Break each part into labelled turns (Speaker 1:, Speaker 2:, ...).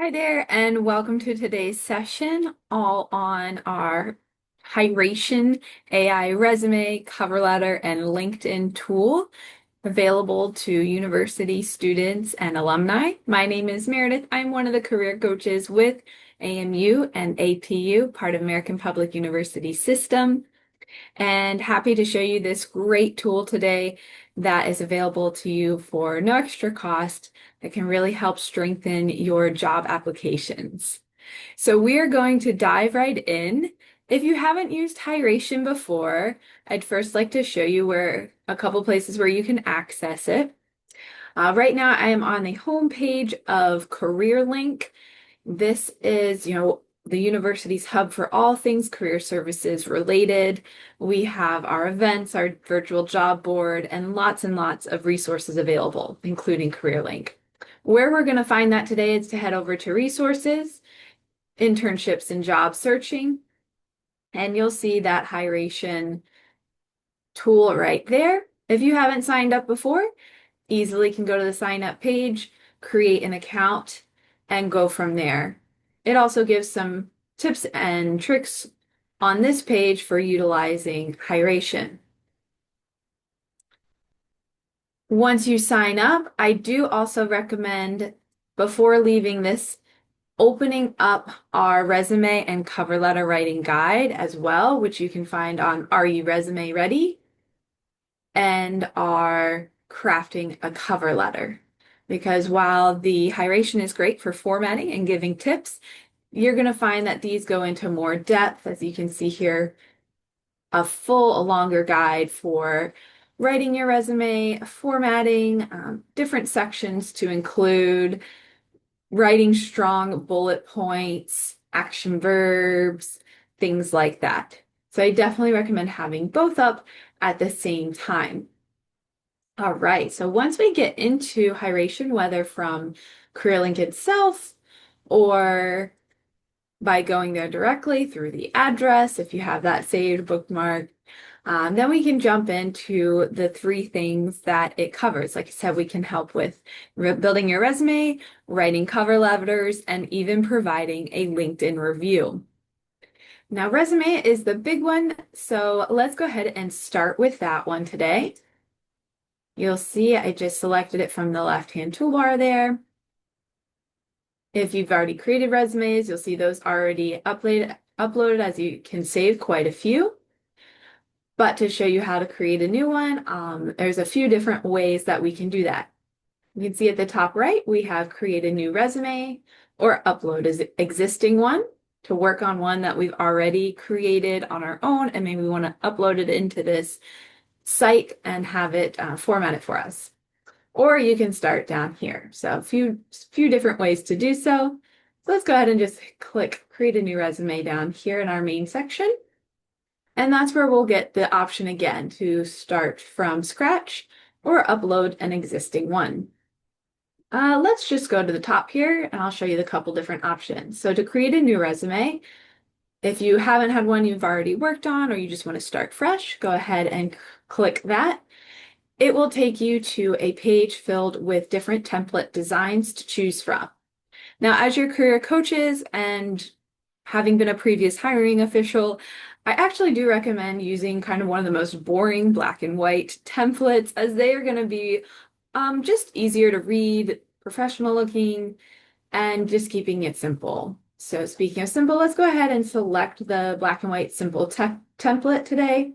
Speaker 1: Hi there, and welcome to today's session, all on our Hiration AI resume, cover letter, and LinkedIn tool available to university students and alumni. My name is Meredith. I'm one of the career coaches with AMU and APU, part of American Public University System, and happy to show you this great tool today that is available to you for no extra cost that can really help strengthen your job applications. So we are going to dive right in. If you haven't used Hiration before, I'd first like to show you where a couple places where you can access it. Right now I am on the home page of CareerLink. This is, the university's hub for all things career services related. We have our events, our virtual job board, and lots of resources available, including CareerLink. Where we're going to find that today is to head over to resources, internships and job searching, and you'll see that Hiration tool right there. If you haven't signed up before, easily can go to the sign up page, create an account, and go from there. It also gives some tips and tricks on this page for utilizing Hiration. Once you sign up, I do also recommend, before leaving this, opening up our resume and cover letter writing guide as well, which you can find on Are You Resume Ready? And our crafting a cover letter. Because while the Hiration is great for formatting and giving tips, you're going to find that these go into more depth, as you can see here, a longer guide for writing your resume, formatting, different sections to include writing strong bullet points, action verbs, things like that. So I definitely recommend having both up at the same time. All right, so once we get into Hiration, whether from CareerLink itself or by going there directly through the address, if you have that saved, bookmark, then we can jump into the three things that it covers. Like I said, we can help with building your resume, writing cover letters, and even providing a LinkedIn review. Now, resume is the big one, so let's go ahead and start with that one today. You'll see I just selected it from the left-hand toolbar there. If you've already created resumes, you'll see those already uploaded, as you can save quite a few. But to show you how to create a new one, there's a few different ways that we can do that. You can see at the top right, we have create a new resume or upload an existing one to work on one that we've already created on our own, and maybe we want to upload it into this site and have it formatted for us. Or you can start down here. So a few different ways to do so. So let's go ahead and just click create a new resume down here in our main section. And that's where we'll get the option again to start from scratch or upload an existing one. Let's just go to the top here and I'll show you the couple different options. So to create a new resume, if you haven't had one you've already worked on or you just want to start fresh, go ahead and click that. It will take you to a page filled with different template designs to choose from. Now, as your career coaches and having been a previous hiring official, I actually do recommend using kind of one of the most boring black and white templates, as they are going to be just easier to read, professional looking, and just keeping it simple. So speaking of simple, let's go ahead and select the black and white simple template today.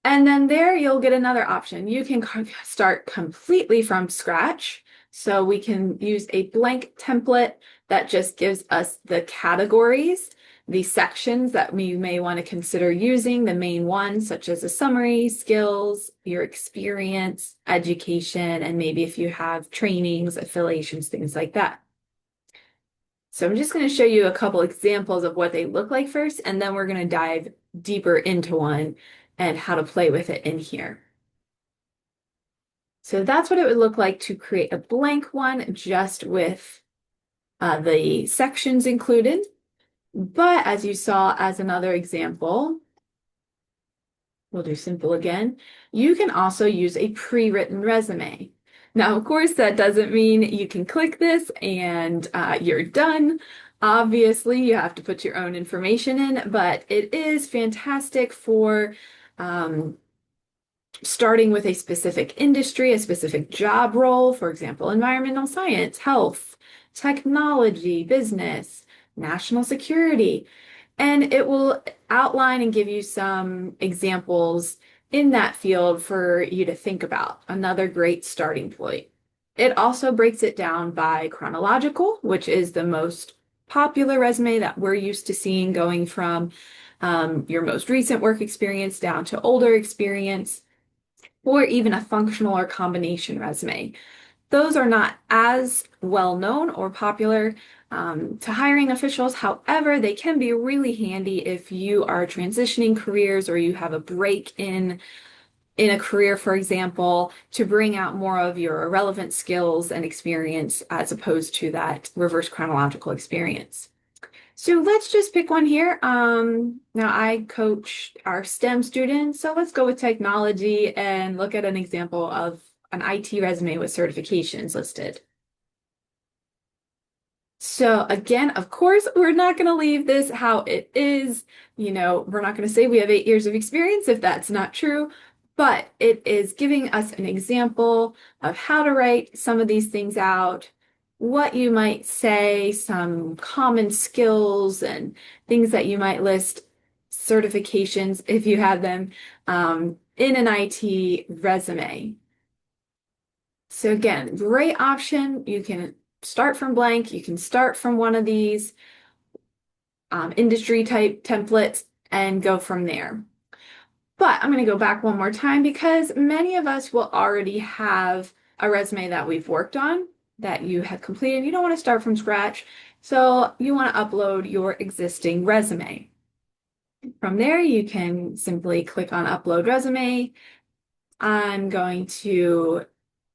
Speaker 1: And then there you'll get another option. You can start completely from scratch. So we can use a blank template that just gives us the categories, the sections that we may want to consider using, the main ones, such as a summary, skills, your experience, education, and maybe if you have trainings, affiliations, things like that. So I'm just going to show you a couple examples of what they look like first, and then we're going to dive deeper into one and how to play with it in here. So that's what it would look like to create a blank one just with the sections included. But as you saw as another example, we'll do simple again, you can also use a pre-written resume. Now, of course, that doesn't mean you can click this and you're done. Obviously, you have to put your own information in, but it is fantastic for um, starting with a specific industry, a specific job role, for example, environmental science, health, technology, business, national security. And it will outline and give you some examples in that field for you to think about. Another great starting point. It also breaks it down by chronological, which is the most popular resume that we're used to seeing, going from your most recent work experience down to older experience, or even a functional or combination resume. Those are not as well known or popular to hiring officials. However, they can be really handy if you are transitioning careers or you have a break in a career, for example, to bring out more of your relevant skills and experience as opposed to that reverse chronological experience. So let's just pick one here. Now I coach our STEM students, so let's go with technology and look at an example of an IT resume with certifications listed. So again, of course, we're not going to leave this how it is. We're not going to say we have 8 years of experience if that's not true, but it is giving us an example of how to write some of these things out, what you might say, some common skills and things that you might list, certifications if you have them, in an IT resume. So again, great option. You can start from blank. You can start from one of these industry type templates and go from there. But I'm going to go back one more time because many of us will already have a resume that we've worked on that you have completed. You don't want to start from scratch. So you want to upload your existing resume. From there, you can simply click on Upload Resume. I'm going to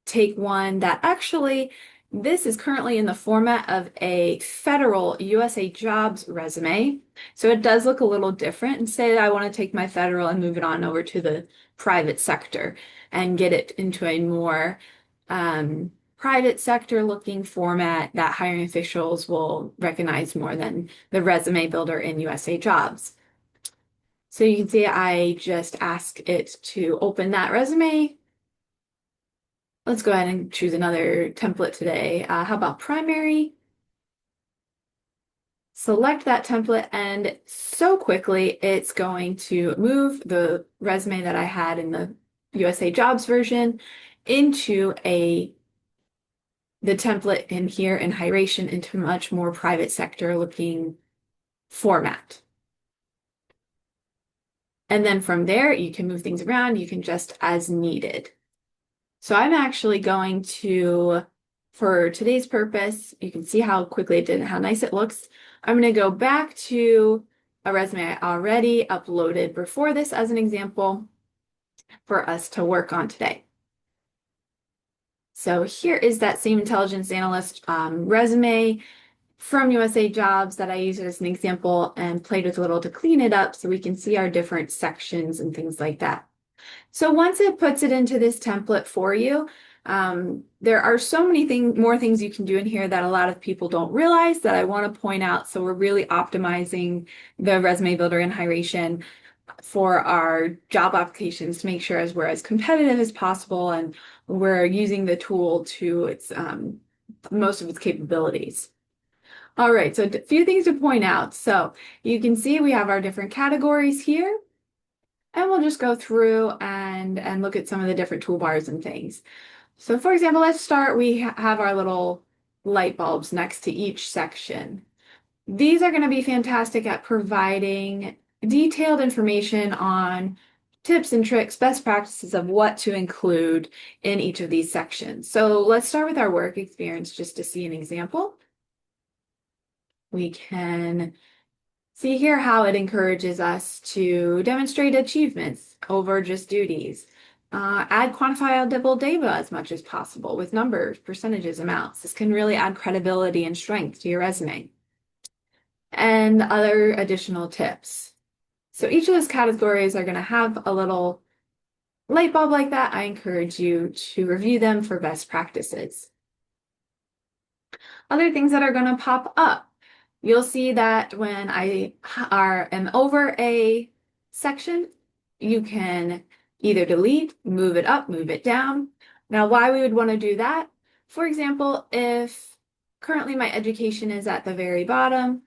Speaker 1: take one that actually, this is currently in the format of a federal USA Jobs resume. So it does look a little different, and say that I want to take my federal and move it on over to the private sector and get it into a more private sector looking format that hiring officials will recognize more than the resume builder in USA Jobs. So you can see I just ask it to open that resume. Let's go ahead and choose another template today. How about primary? Select that template, and so quickly it's going to move the resume that I had in the USA Jobs version into the template in here in Hiration into a much more private sector looking format. And then from there, you can move things around. You can just as needed. So I'm actually going to, for today's purpose, you can see how quickly it did and how nice it looks. I'm going to go back to a resume I already uploaded before this as an example for us to work on today. So here is that same intelligence analyst resume from USA Jobs that I used as an example and played with a little to clean it up so we can see our different sections and things like that. So once it puts it into this template for you, there are so many more things you can do in here that a lot of people don't realize that I want to point out. So we're really optimizing the resume builder in Hiration for our job applications to make sure as we're as competitive as possible and we're using the tool to its most of its capabilities. All right, so a few things to point out. So you can see we have our different categories here. And we'll just go through and look at some of the different toolbars and things. So for example, let's start, we have our little light bulbs next to each section. These are going to be fantastic at providing detailed information on tips and tricks, best practices of what to include in each of these sections. So let's start with our work experience just to see an example. We can see here how it encourages us to demonstrate achievements over just duties. Add quantifiable data as much as possible with numbers, percentages, amounts. This can really add credibility and strength to your resume. And other additional tips. So each of those categories are going to have a little light bulb like that, I encourage you to review them for best practices. Other things that are going to pop up. You'll see that when am over a section, you can either delete, move it up, move it down. Now, why we would want to do that? For example, if currently my education is at the very bottom,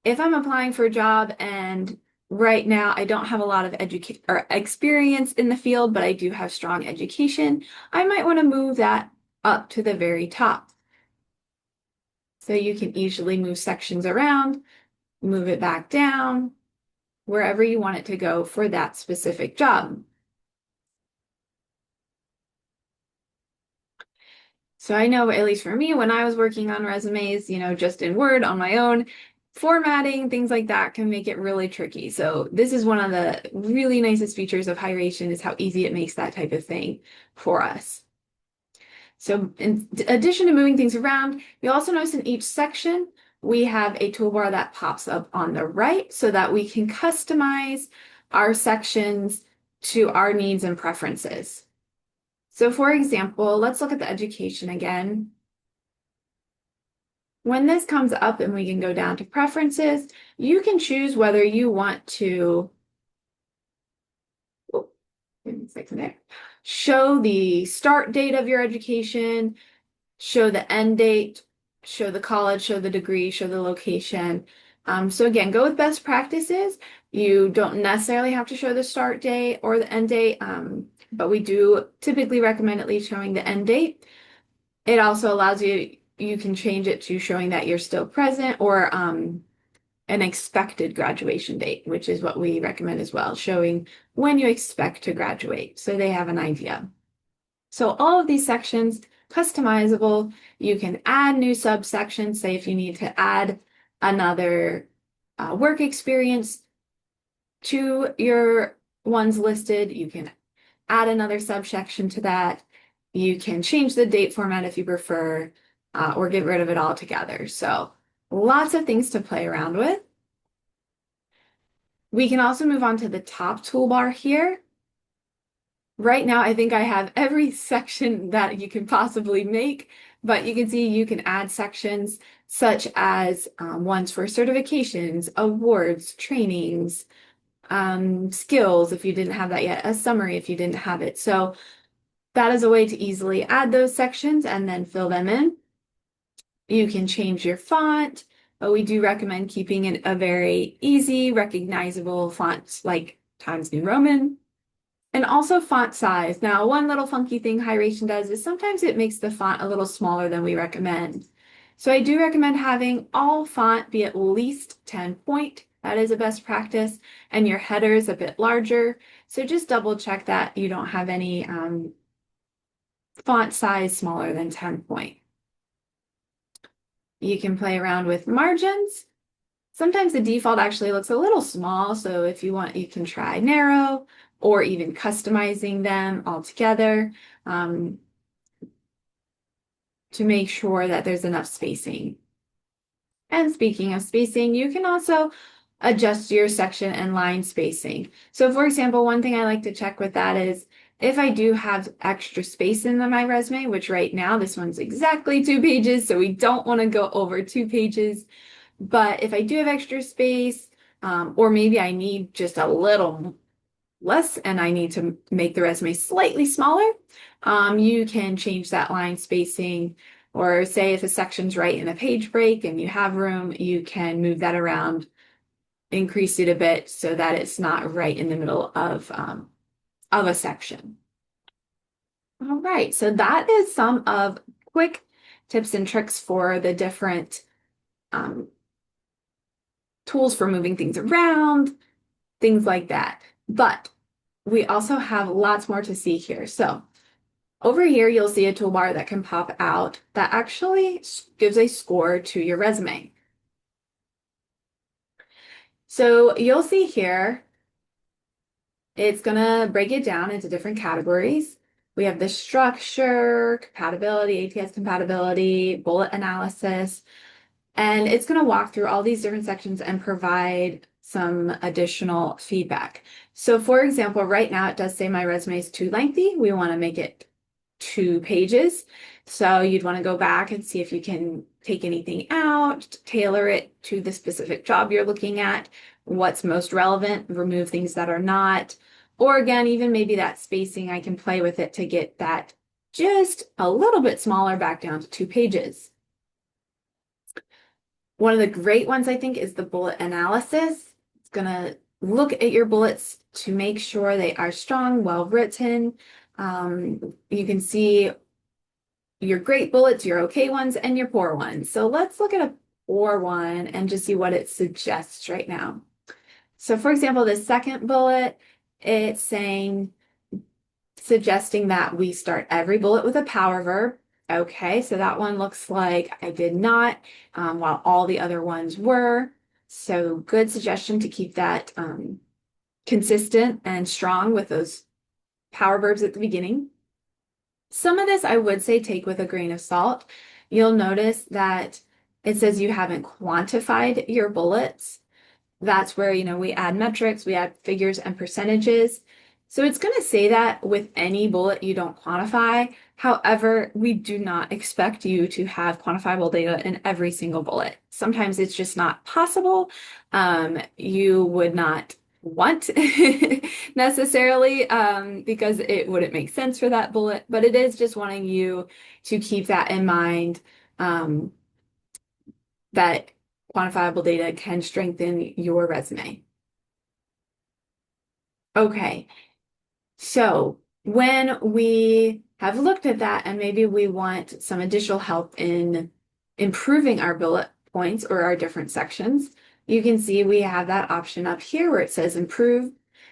Speaker 1: if I'm applying for a job and right now I don't have a lot of education or experience in the field, but I do have strong education, I might want to move that up to the very top. So you can easily move sections around, move it back down, wherever you want it to go for that specific job. So I know, at least for me, when I was working on resumes, just in Word on my own, formatting, things like that can make it really tricky. So this is one of the really nicest features of Hiration is how easy it makes that type of thing for us. So in addition to moving things around, you also notice in each section, we have a toolbar that pops up on the right so that we can customize our sections to our needs and preferences. So for example, let's look at the education again. When this comes up and we can go down to preferences, you can choose whether you want to show the start date of your education, show the end date, show the college, show the degree, show the location. So again, go with best practices. You don't necessarily have to show the start date or the end date, but we do typically recommend at least showing the end date. It also allows you can change it to showing that you're still present or an expected graduation date, which is what we recommend as well, showing when you expect to graduate so they have an idea. So all of these sections, customizable. You can add new subsections, say if you need to add another work experience to your ones listed, you can add another subsection to that. You can change the date format if you prefer, or get rid of it altogether. So lots of things to play around with. We can also move on to the top toolbar here. Right now, I think I have every section that you can possibly make, but you can see you can add sections such as ones for certifications, awards, trainings, skills if you didn't have that yet, a summary if you didn't have it. So that is a way to easily add those sections and then fill them in. You can change your font, but we do recommend keeping it a very easy, recognizable font like Times New Roman. And also font size. Now, one little funky thing Hiration does is sometimes it makes the font a little smaller than we recommend. So I do recommend having all font be at least 10 point. That is a best practice. And your header is a bit larger. So just double check that you don't have any font size smaller than 10 point. You can play around with margins. Sometimes the default actually looks a little small, so if you want, you can try narrow or even customizing them altogether to make sure that there's enough spacing. And speaking of spacing, you can also adjust your section and line spacing. So for example, one thing I like to check with that is if I do have extra space in my resume, which right now this one's exactly 2 pages, so we don't want to go over 2 pages. But if I do have extra space, or maybe I need just a little less and I need to make the resume slightly smaller, you can change that line spacing. Or say if a section's right in a page break and you have room, you can move that around, increase it a bit so that it's not right in the middle of a section. All right, so that is some of quick tips and tricks for the different tools for moving things around, things like that. But we also have lots more to see here. So over here, you'll see a toolbar that can pop out that actually gives a score to your resume. So you'll see here, it's gonna break it down into different categories. We have the structure, compatibility, ATS compatibility, bullet analysis, and it's gonna walk through all these different sections and provide some additional feedback. So for example, right now it does say my resume is too lengthy. We want to make it 2 pages. So you'd want to go back and see if you can take anything out, tailor it to the specific job you're looking at, what's most relevant, remove things that are not, or again, even maybe that spacing, I can play with it to get that just a little bit smaller back down to 2 pages. One of the great ones, I think, is the bullet analysis. It's going to look at your bullets to make sure they are strong, well written. You can see your great bullets, your okay ones, and your poor ones. So let's look at a poor one and just see what it suggests right now. So for example, the second bullet, it's suggesting that we start every bullet with a power verb. Okay, so that one looks like I did not, while all the other ones were. So good suggestion to keep that consistent and strong with those power verbs at the beginning. Some of this I would say take with a grain of salt. You'll notice that it says you haven't quantified your bullets. That's where, we add metrics, we add figures and percentages. So it's going to say that with any bullet you don't quantify. However, we do not expect you to have quantifiable data in every single bullet. Sometimes it's just not possible. You would not want necessarily because it wouldn't make sense for that bullet, but it is just wanting you to keep that in mind, that quantifiable data can strengthen your resume. Okay, so when we have looked at that and maybe we want some additional help in improving our bullet points or our different sections, you can see we have that option up here where it says improve.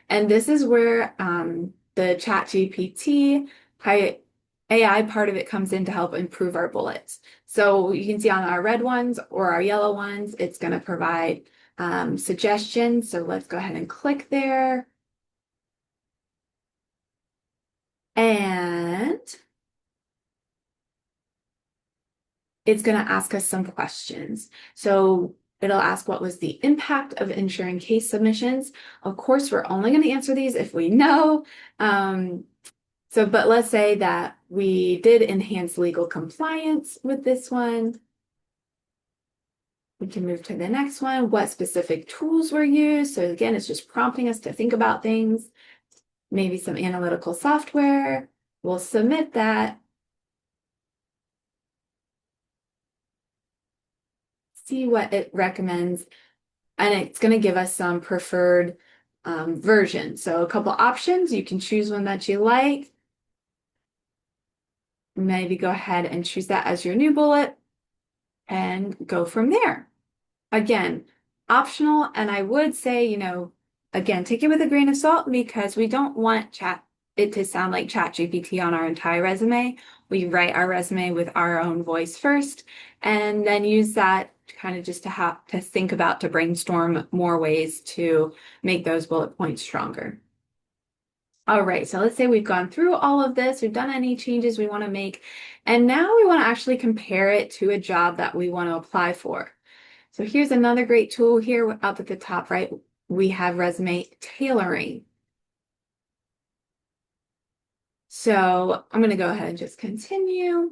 Speaker 1: And this is where the ChatGPT AI part of it comes in to help improve our bullets. So you can see on our red ones or our yellow ones, it's going to provide suggestions. So let's go ahead and click there. And it's going to ask us some questions. So it'll ask what was the impact of ensuring case submissions. Of course, we're only going to answer these if we know. But let's say that we did enhance legal compliance with this one. We can move to the next one. What specific tools were used? So again, it's just prompting us to think about things. Maybe some analytical software. We'll submit that. See what it recommends. And it's going to give us some preferred version. So a couple options. You can choose one that you like. Maybe go ahead and choose that as your new bullet and go from there. Again, optional. And I would say, again, take it with a grain of salt because we don't want it to sound like ChatGPT on our entire resume. We write our resume with our own voice first and then use that kind of just to have to think about, to brainstorm more ways to make those bullet points stronger. All right, so let's say we've gone through all of this, we've done any changes we want to make, and now we want to actually compare it to a job that we want to apply for. So here's another great tool here up at the top, right? We have resume tailoring. So I'm going to go ahead and just continue.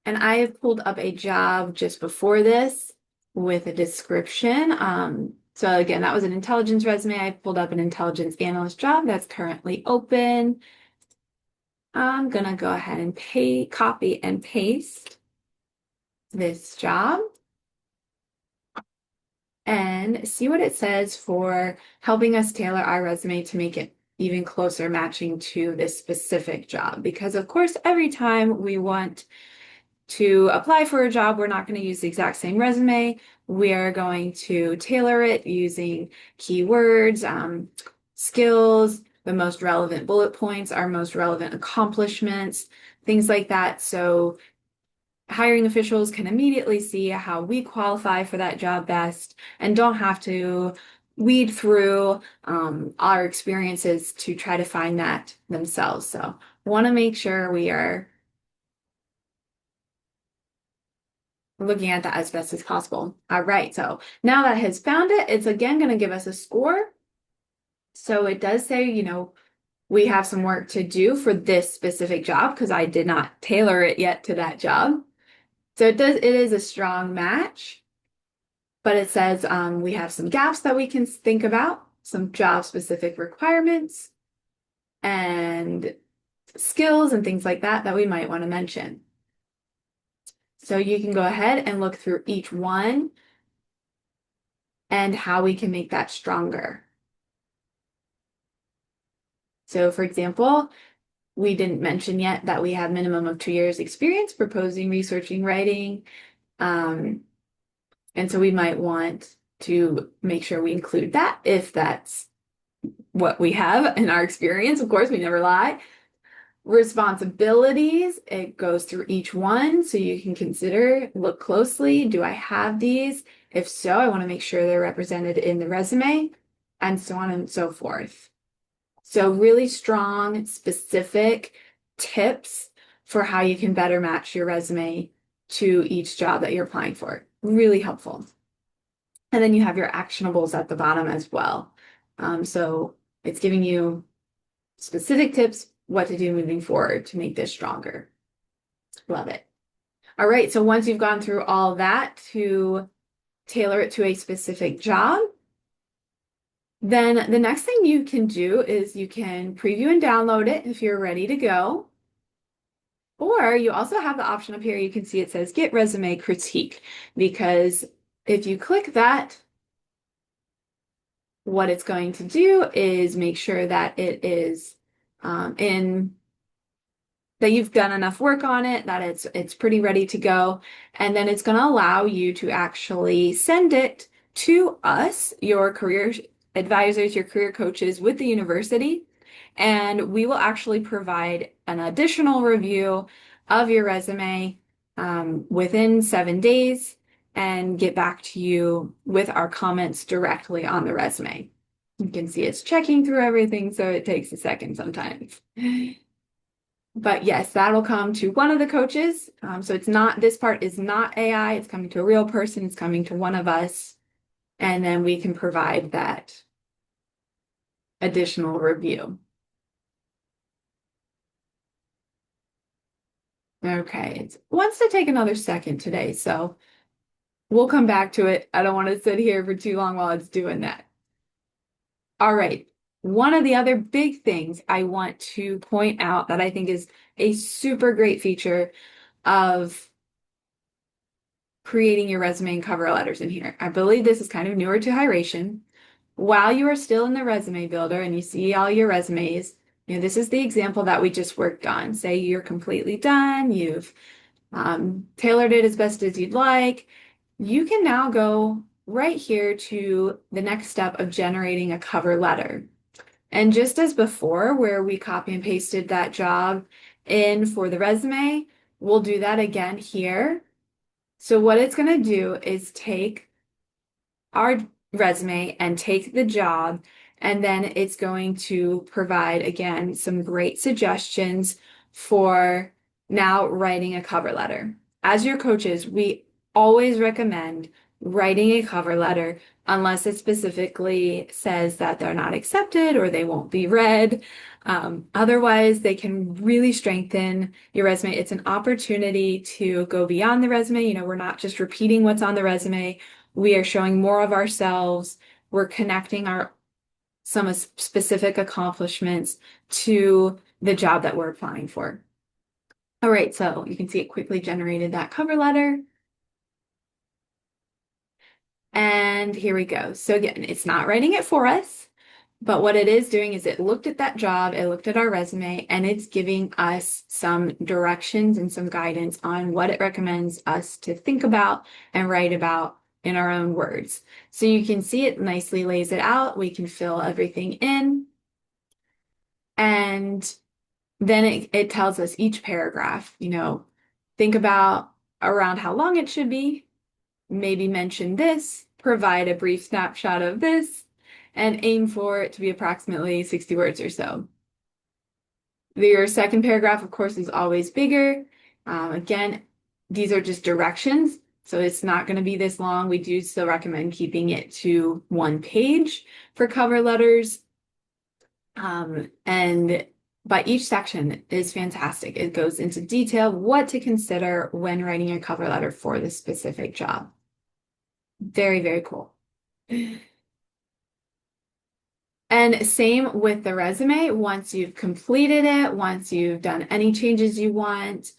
Speaker 1: And I have pulled up a job just before this with a description. So again, that was an intelligence resume. I pulled up an intelligence analyst job that's currently open. I'm going to go ahead and copy and paste this job and see what it says for helping us tailor our resume to make it even closer matching to this specific job. Because of course, every time we want to apply for a job, we're not going to use the exact same resume. We are going to tailor it using keywords, skills, the most relevant bullet points, our most relevant accomplishments, things like that. So hiring officials can immediately see how we qualify for that job best and don't have to weed through our experiences to try to find that themselves. So want to make sure we are looking at that as best as possible. All right, so now that it has found it, it's again going to give us a score. So it does say, we have some work to do for this specific job because I did not tailor it yet to that job. So it is a strong match, but it says we have some gaps that we can think about, some job specific requirements and skills and things like that that we might want to mention. So you can go ahead and look through each one and how we can make that stronger. So for example, we didn't mention yet that we have minimum of 2 years experience proposing, researching, writing. And so we might want to make sure we include that if that's what we have in our experience. Of course, we never lie. Responsibilities, it goes through each one. So you can consider, look closely. Do I have these? If so, I want to make sure they're represented in the resume and so on and so forth. So really strong, specific tips for how you can better match your resume to each job that you're applying for. Really helpful. And then you have your actionables at the bottom as well. So it's giving you specific tips, what to do moving forward to make this stronger. Love it. All right, so once you've gone through all that to tailor it to a specific job, then the next thing you can do is you can preview and download it if you're ready to go. Or you also have the option up here, you can see it says Get Resume Critique, because if you click that, what it's going to do is make sure that it is that you've done enough work on it, that it's pretty ready to go, and then it's going to allow you to actually send it to us, your career advisors, your career coaches with the university, and we will actually provide an additional review of your resume within 7 days and get back to you with our comments directly on the resume. You can see it's checking through everything, so it takes a second sometimes. But yes, that'll come to one of the coaches. So it's not, this part is not AI, it's coming to a real person, it's coming to one of us, and then we can provide that additional review. Okay, it wants to take another second today, so we'll come back to it. I don't want to sit here for too long while it's doing that. All right. One of the other big things I want to point out that I think is a super great feature of creating your resume and cover letters in here. I believe this is kind of newer to Hiration. While you are still in the resume builder and you see all your resumes, this is the example that we just worked on. Say you're completely done, you've tailored it as best as you'd like. You can now go right here to the next step of generating a cover letter. And just as before, where we copy and pasted that job in for the resume, we'll do that again here. So what it's going to do is take our resume and take the job, and then it's going to provide, again, some great suggestions for now writing a cover letter. As your coaches, we always recommend writing a cover letter unless it specifically says that they're not accepted or they won't be read. Otherwise, they can really strengthen your resume. It's an opportunity to go beyond the resume. We're not just repeating what's on the resume. We are showing more of ourselves. We're connecting some specific accomplishments to the job that we're applying for. All right, so you can see it quickly generated that cover letter. And here we go. So again, it's not writing it for us, but what it is doing is it looked at that job, it looked at our resume, and it's giving us some directions and some guidance on what it recommends us to think about and write about in our own words. So you can see it nicely lays it out. We can fill everything in. And then it tells us each paragraph, think about around how long it should be, maybe mention this, provide a brief snapshot of this, and aim for it to be approximately 60 words or so. Your second paragraph, of course, is always bigger. Again, these are just directions. So it's not going to be this long. We do still recommend keeping it to 1 page for cover letters. And but each section is fantastic. It goes into detail what to consider when writing a cover letter for this specific job. Very, very cool. And same with the resume. Once you've completed it, once you've done any changes you want,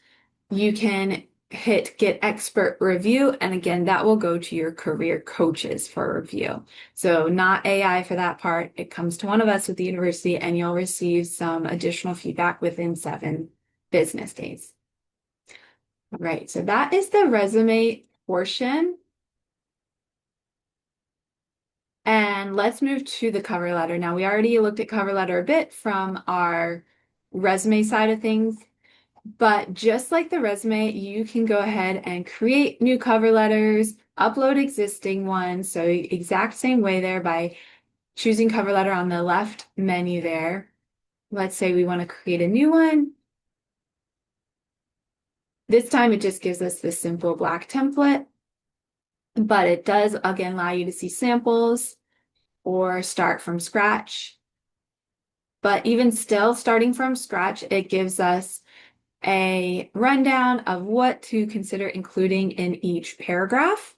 Speaker 1: you can hit get expert review. And again, that will go to your career coaches for review. So not AI for that part. It comes to one of us with the university and you'll receive some additional feedback within 7 business days. All right, so that is the resume portion. And let's move to the cover letter. Now, we already looked at cover letter a bit from our resume side of things, but just like the resume, you can go ahead and create new cover letters, upload existing ones. So exact same way there by choosing cover letter on the left menu there. Let's say we want to create a new one. This time it just gives us this simple black template, but it does again allow you to see samples or start from scratch. But even still, starting from scratch, it gives us a rundown of what to consider including in each paragraph,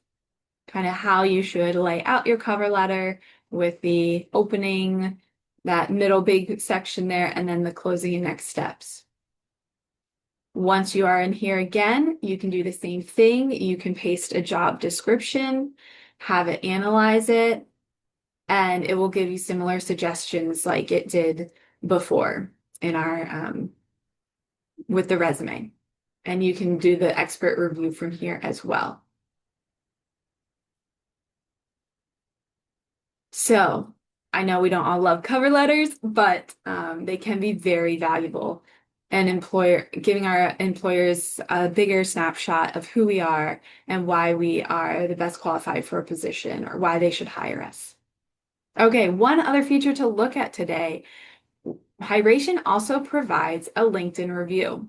Speaker 1: kind of how you should lay out your cover letter with the opening, that middle big section there, and then the closing and next steps. Once you are in here again, you can do the same thing. You can paste a job description, have it analyze it, and it will give you similar suggestions like it did before in our with the resume. And you can do the expert review from here as well. So I know we don't all love cover letters, but they can be very valuable and giving our employers a bigger snapshot of who we are and why we are the best qualified for a position or why they should hire us. Okay, one other feature to look at today. Hiration also provides a LinkedIn review.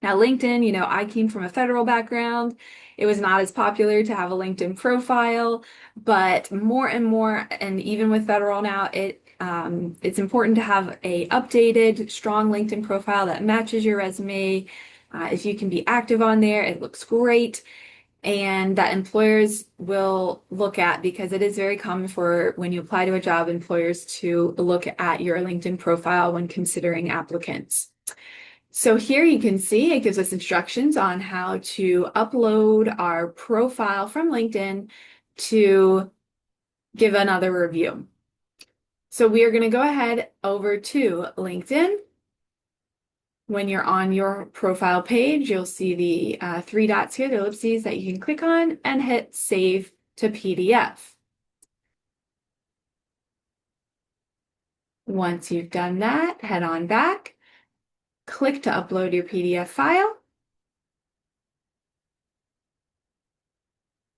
Speaker 1: Now, LinkedIn, I came from a federal background. It was not as popular to have a LinkedIn profile, but more and more, and even with federal now, it's important to have a updated, strong LinkedIn profile that matches your resume. If you can be active on there, it looks great. And that employers will look at because it is very common for when you apply to a job, employers to look at your LinkedIn profile when considering applicants. So here you can see it gives us instructions on how to upload our profile from LinkedIn to give another review. So we are going to go ahead over to LinkedIn. When you're on your profile page, you'll see the 3 dots here, the ellipses that you can click on and hit Save to PDF. Once you've done that, head on back, click to upload your PDF file,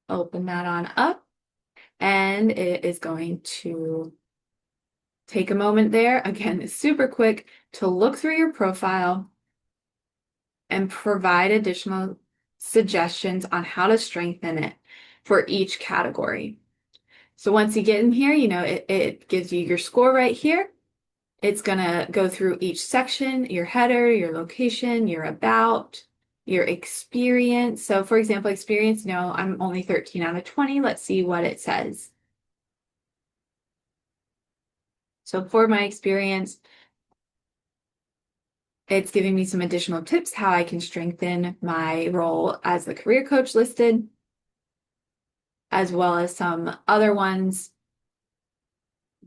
Speaker 1: open that on up, and it is going to take a moment there. Again, it's super quick to look through your profile and provide additional suggestions on how to strengthen it for each category. So once you get in here, it gives you your score right here. It's going to go through each section, your header, your location, your about, your experience. So for example, experience, I'm only 13 out of 20. Let's see what it says. So for my experience, it's giving me some additional tips how I can strengthen my role as the career coach listed, as well as some other ones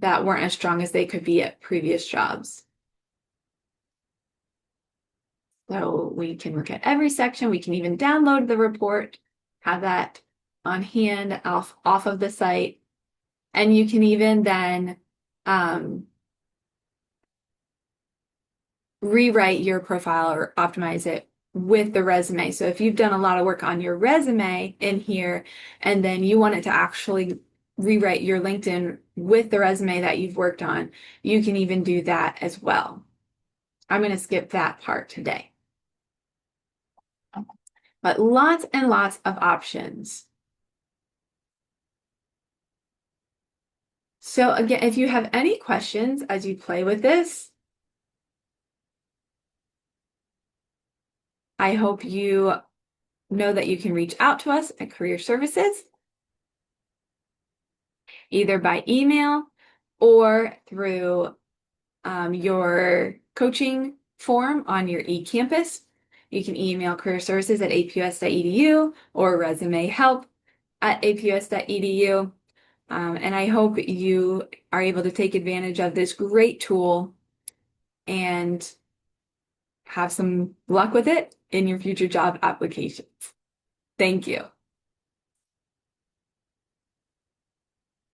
Speaker 1: that weren't as strong as they could be at previous jobs. So we can look at every section. We can even download the report, have that on hand off of the site. And you can even then rewrite your profile or optimize it with the resume. So if you've done a lot of work on your resume in here, and then you want it to actually rewrite your LinkedIn with the resume that you've worked on, you can even do that as well. I'm going to skip that part today. but lots and lots of options. So again, if you have any questions as you play with this, I hope you know that you can reach out to us at Career Services, either by email or through your coaching form on your eCampus. You can email careerservices@apus.edu or resumehelp@apus.edu. And I hope you are able to take advantage of this great tool and have some luck with it in your future job applications. Thank you.